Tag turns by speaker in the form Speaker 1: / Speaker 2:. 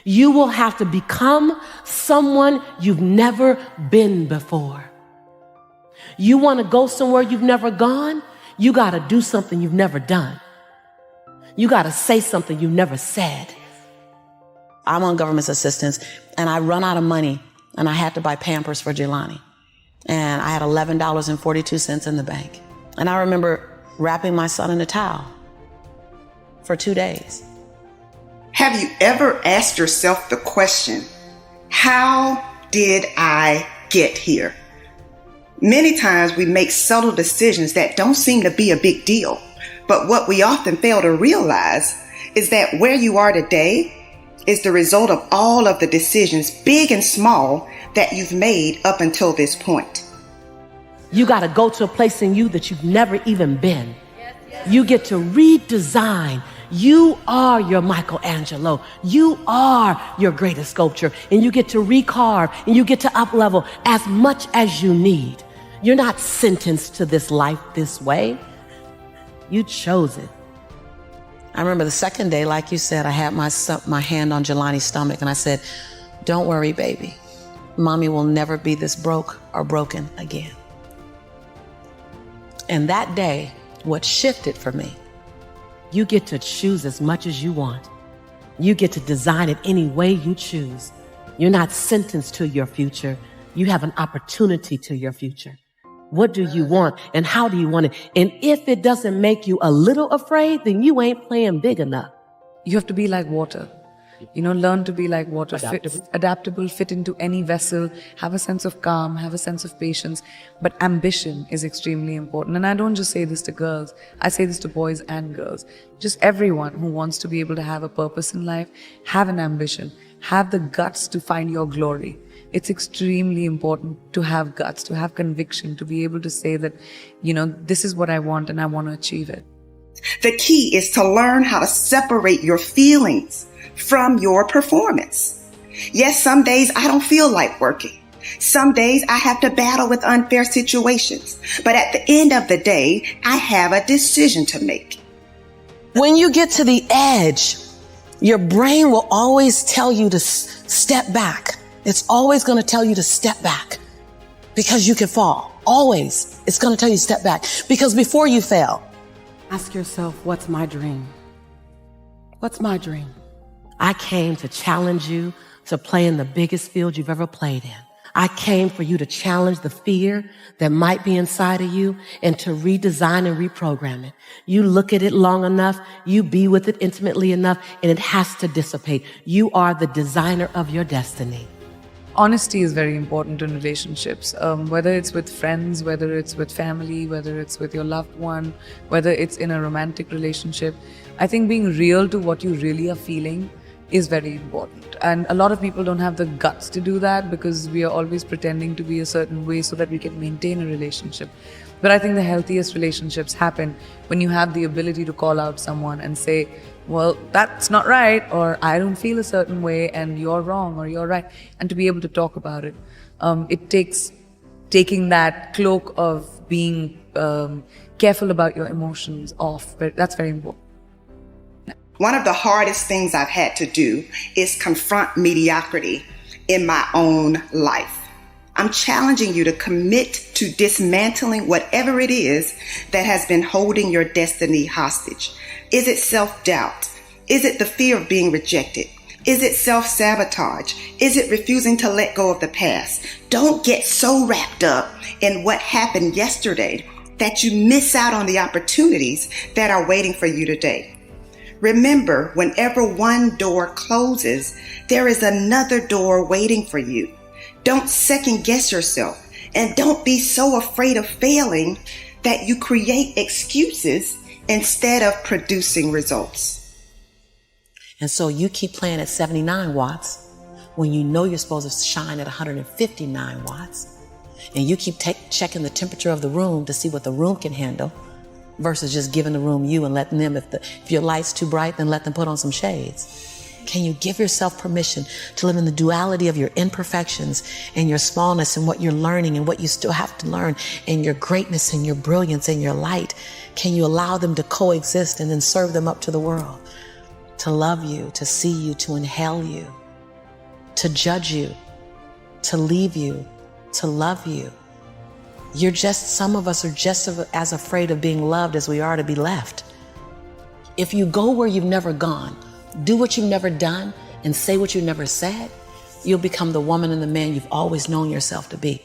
Speaker 1: You will have to become someone you've never been before. You want to go somewhere you've never gone? You got to do something you've never done. You got to say something you've never said. I'm on government assistance and I run out of money and I had to buy Pampers for Jelani. And I had $11.42 in the bank. And I remember wrapping my son in a towel for 2 days.
Speaker 2: Have you ever asked yourself the question, how did I get here? Many times we make subtle decisions that don't seem to be a big deal. But what we often fail to realize is that where you are today is the result of all of the decisions, big and small, that you've made up until this point.
Speaker 1: You got to go to a place in you that you've never even been. You get to redesign. You are your Michelangelo. You are your greatest sculpture. And you get to recarve and you get to up-level as much as you need. You're not sentenced to this life this way. You chose it. I remember the second day, like you said, I had my hand on Jelani's stomach and I said, don't worry, baby. Mommy will never be this broke or broken again. And that day, what shifted for me, you get to choose as much as you want. You get to design it any way you choose. You're not sentenced to your future. You have an opportunity to your future. What do you want and how do you want it? And if it doesn't make you a little afraid, then you ain't playing big enough.
Speaker 3: You have to be like water. Learn to be like water, adaptable, fit into any vessel, have a sense of calm, have a sense of patience. But ambition is extremely important. And I don't just say this to girls, I say this to boys and girls. Just everyone who wants to be able to have a purpose in life, have an ambition, have the guts to find your glory. It's extremely important to have guts, to have conviction, to be able to say that, this is what I want and I want to achieve it.
Speaker 2: The key is to learn how to separate your feelings from your performance. Yes, some days I don't feel like working. Some days I have to battle with unfair situations. But at the end of the day, I have a decision to make.
Speaker 1: When you get to the edge, your brain will always tell you to step back. It's always going to tell you to step back because you can fall. Always. It's going to tell you to step back because before you fail, ask yourself, what's my dream? What's my dream? I came to challenge you to play in the biggest field you've ever played in. I came for you to challenge the fear that might be inside of you and to redesign and reprogram it. You look at it long enough, you be with it intimately enough, and it has to dissipate. You are the designer of your destiny.
Speaker 3: Honesty is very important in relationships, whether it's with friends, whether it's with family, whether it's with your loved one, whether it's in a romantic relationship. I think being real to what you really are feeling is very important. And a lot of people don't have the guts to do that because we are always pretending to be a certain way so that we can maintain a relationship. But I think the healthiest relationships happen when you have the ability to call out someone and say, well, that's not right, or I don't feel a certain way and you're wrong or you're right, and to be able to talk about it. It takes taking that cloak of being careful about your emotions off, but that's very important.
Speaker 2: One of the hardest things I've had to do is confront mediocrity in my own life. I'm challenging you to commit to dismantling whatever it is that has been holding your destiny hostage. Is it self-doubt? Is it the fear of being rejected? Is it self-sabotage? Is it refusing to let go of the past? Don't get so wrapped up in what happened yesterday that you miss out on the opportunities that are waiting for you today. Remember, whenever one door closes, there is another door waiting for you. Don't second guess yourself and don't be so afraid of failing that you create excuses instead of producing results.
Speaker 1: And so you keep playing at 79 watts when you know you're supposed to shine at 159 watts. And you keep checking the temperature of the room to see what the room can handle versus just giving the room you and letting them, if your light's too bright, then let them put on some shades. Can you give yourself permission to live in the duality of your imperfections and your smallness and what you're learning and what you still have to learn and your greatness and your brilliance and your light? Can you allow them to coexist and then serve them up to the world? To love you, to see you, to inhale you, to judge you, to leave you, to love you. Some of us are just as afraid of being loved as we are to be left. If you go where you've never gone, do what you've never done, and say what you've never said, you'll become the woman and the man you've always known yourself to be.